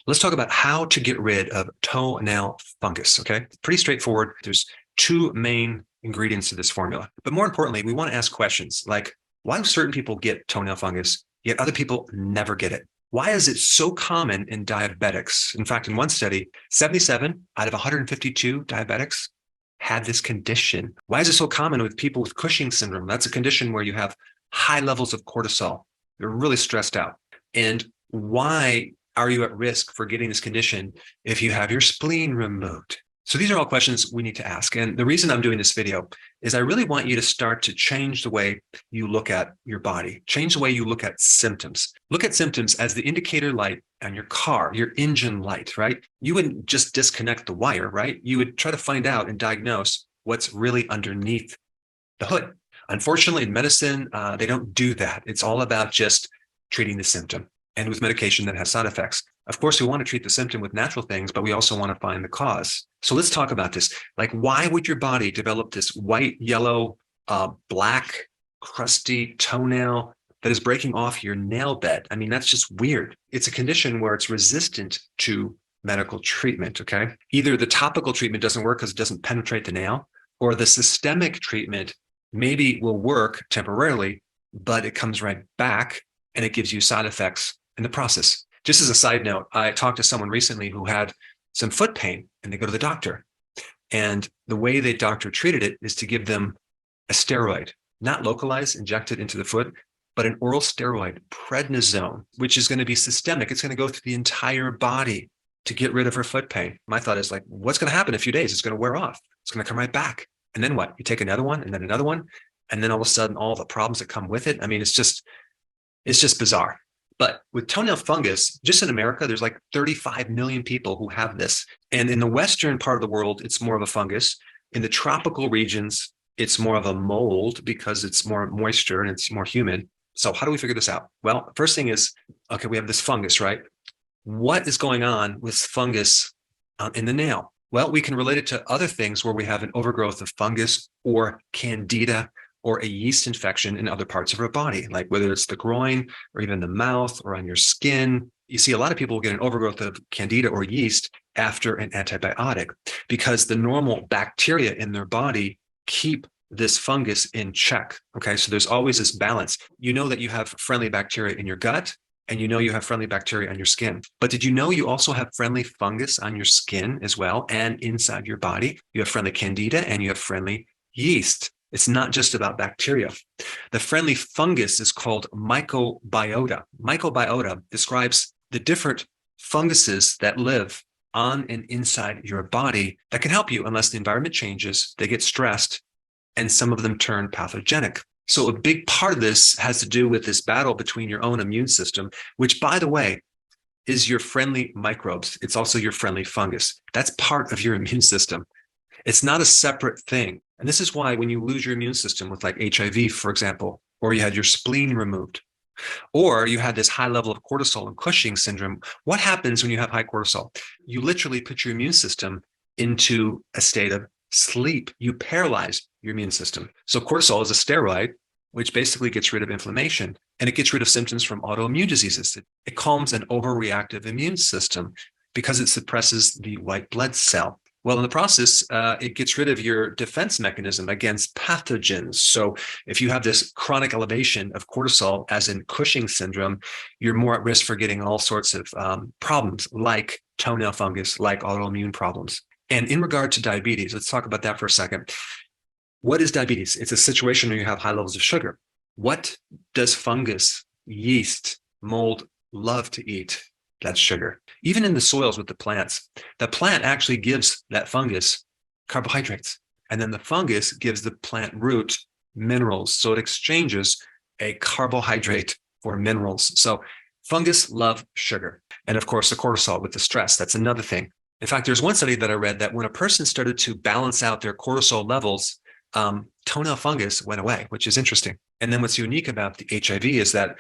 Let's talk about how to get rid of toenail fungus, okay? Pretty straightforward. There's two main ingredients to this formula. But more importantly, we want to ask questions like, why do certain people get toenail fungus, yet other people never get it? Why is it so common in diabetics? In fact, in one study, 77 out of 152 diabetics had this condition. Why is it so common with people with Cushing syndrome? That's a condition where you have high levels of cortisol. You're really stressed out. And why are you at risk for getting this condition if you have your spleen removed? So these are all questions we need to ask. And the reason I'm doing this video is I really want you to start to change the way you look at your body, change the way you look at symptoms. Look at symptoms as the indicator light on your car, your engine light, right? You wouldn't just disconnect the wire, right? You would try to find out and diagnose what's really underneath the hood. Unfortunately, in medicine, they don't do that. It's all about just treating the symptom and with medication that has side effects. Of course, we want to treat the symptom with natural things, but we also want to find the cause. So let's talk about this. Like, why would your body develop this white, yellow, black, crusty toenail that is breaking off your nail bed? I mean, that's just weird. It's a condition where it's resistant to medical treatment, okay? Either the topical treatment doesn't work because it doesn't penetrate the nail, or the systemic treatment maybe will work temporarily, but it comes right back and it gives you side effects in the process. Just as a side note, I talked to someone recently who had some foot pain and they go to the doctor. And the way the doctor treated it is to give them a steroid, not localized, injected into the foot, but an oral steroid, prednisone, which is going to be systemic. It's going to go through the entire body to get rid of her foot pain. My thought is like, what's going to happen in a few days? It's going to wear off. It's going to come right back. And then what? You take another one and then another one. And then all of a sudden, all the problems that come with it. I mean, it's just bizarre. But with toenail fungus, just in America, there's like 35 million people who have this. And in the Western part of the world, it's more of a fungus. In the tropical regions, it's more of a mold because it's more moisture and it's more humid. So how do we figure this out? Well, first thing is, okay, we have this fungus, right? What is going on with fungus in the nail? Well, we can relate it to other things where we have an overgrowth of fungus or candida or a yeast infection in other parts of our body, like whether it's the groin or even the mouth or on your skin. You see a lot of people get an overgrowth of candida or yeast after an antibiotic because the normal bacteria in their body keep this fungus in check. Okay, so there's always this balance. You know that you have friendly bacteria in your gut and you know you have friendly bacteria on your skin. But did you know you also have friendly fungus on your skin as well and inside your body? You have friendly candida and you have friendly yeast. It's not just about bacteria. The friendly fungus is called mycobiota. Mycobiota describes the different funguses that live on and inside your body that can help you unless the environment changes, they get stressed, and some of them turn pathogenic. So a big part of this has to do with this battle between your own immune system, which, by the way, is your friendly microbes. It's also your friendly fungus. That's part of your immune system. It's not a separate thing. And this is why when you lose your immune system with like HIV, for example, or you had your spleen removed, or you had this high level of cortisol and Cushing syndrome, what happens when you have high cortisol? You literally put your immune system into a state of sleep. You paralyze your immune system. So cortisol is a steroid, which basically gets rid of inflammation and it gets rid of symptoms from autoimmune diseases. It calms an overreactive immune system because it suppresses the white blood cell. Well, in the process, it gets rid of your defense mechanism against pathogens. So if you have this chronic elevation of cortisol, as in Cushing syndrome, you're more at risk for getting all sorts of problems like toenail fungus, like autoimmune problems. And in regard to diabetes, let's talk about that for a second. What is diabetes? It's a situation where you have high levels of sugar. What does fungus, yeast, mold love to eat? That's sugar. Even in the soils with the plants, the plant actually gives that fungus carbohydrates. And then the fungus gives the plant root minerals. So it exchanges a carbohydrate for minerals. So fungus love sugar. And of course, the cortisol with the stress, that's another thing. In fact, there's one study that I read that when a person started to balance out their cortisol levels, toenail fungus went away, which is interesting. And then what's unique about the HIV is that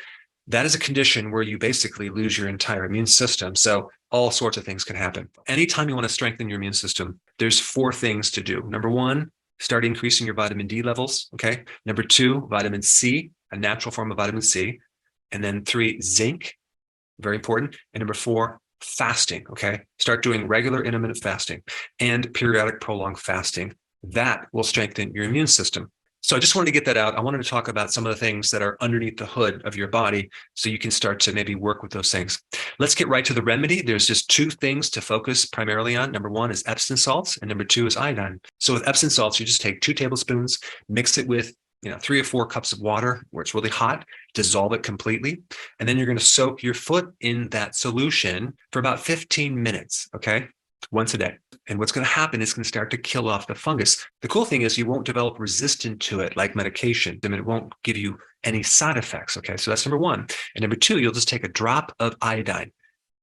is a condition where you basically lose your entire immune system. So all sorts of things can happen. Anytime you want to strengthen your immune system, there's 4 things to do. Number 1, start increasing your vitamin D levels. Okay. Number 2, vitamin C, a natural form of vitamin C. And then 3, zinc, very important. And number 4, fasting, okay? Start doing regular intermittent fasting and periodic prolonged fasting. That will strengthen your immune system. So I just wanted to get that out. I wanted to talk about some of the things that are underneath the hood of your body so you can start to maybe work with those things. Let's get right to the remedy. There's just two things to focus primarily on. Number one is Epsom salts, and number two is iodine. So with Epsom salts, you just take 2 tablespoons, mix it with 3 or 4 cups of water where it's really hot, dissolve it completely, and then you're going to soak your foot in that solution for about 15 minutes, okay? Once a day. And what's going to happen is it's going to start to kill off the fungus. The cool thing is you won't develop resistance to it like medication. I mean, it won't give you any side effects, okay? So that's number one. And number two, you'll just take a drop of iodine.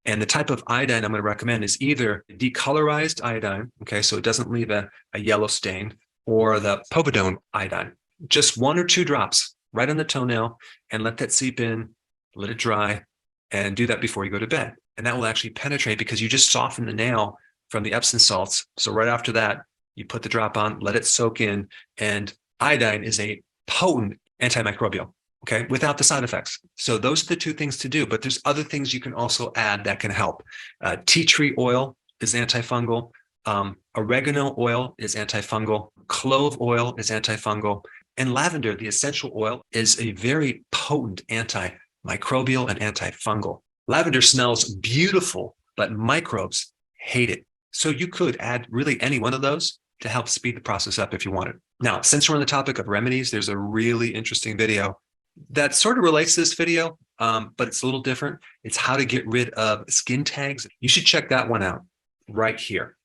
And the type of iodine I'm going to recommend is either decolorized iodine, okay, so it doesn't leave a yellow stain, or the povidone iodine. Just 1 or 2 drops right on the toenail and let that seep in, let it dry, and do that before you go to bed. And that will actually penetrate because you just soften the nail from the Epsom salts. So right after that, you put the drop on, let it soak in, and iodine is a potent antimicrobial, okay, without the side effects. So those are the 2 things to do, but there's other things you can also add that can help. Tea tree oil is antifungal. Oregano oil is antifungal. Clove oil is antifungal. And lavender, the essential oil, is a very potent antimicrobial and antifungal. Lavender smells beautiful, but microbes hate it. So you could add really any one of those to help speed the process up if you wanted. Now, since we're on the topic of remedies, there's a really interesting video that sort of relates to this video, but it's a little different. It's how to get rid of skin tags. You should check that one out right here.